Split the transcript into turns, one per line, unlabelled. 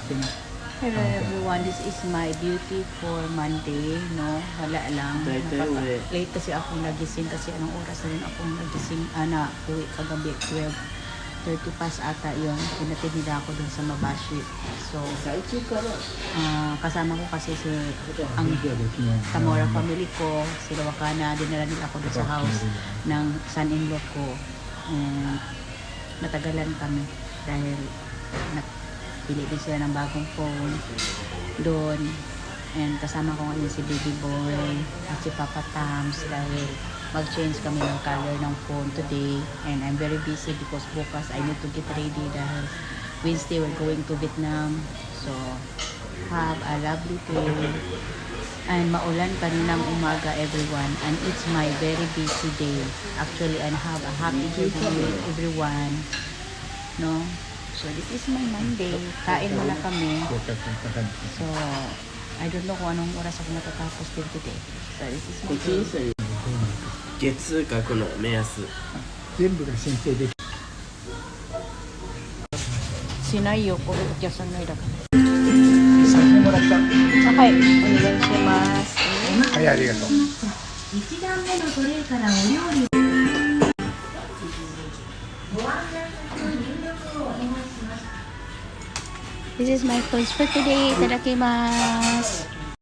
Hello everyone, this is my duty for Monday, no? Wala lang. Late kasi ako nagising kasi anong oras na rin ako nagising, uwi kagabi, 12:30 pas ata yun. Pinatid nila ako dun sa Mabashi. So, kasama ko kasi ang Tamora family ko, sila Wakana, dinala nila ako dun sa house ng son-in-law ko. And natagalan kami dahil pili din sila ng bagong phone doon. And kasama ko ngayon si Baby Boy at si Papa Tams dahil mag-change kami ng color ng phone today. And I'm very busy because bukas I need to get ready dahil Wednesday we're going to Vietnam. So, have a lovely day. And maulan kaninang umaga everyone. And it's my very busy day. Actually, and have a happy day with everyone. No? So, this is my Monday. Kain muna kami. So, I don't know kung anong oras ako matatapos din today. So, this is my day.
月額の目安。
全部が申請できる。
しないよ、これじゃさないだから。
先にもらった。
はい、お願いします。
はい、ありがとう。
1段目のトレイからお料理をご案内先の入力をお願いします。
This is my clothes for today. Itadakimasu.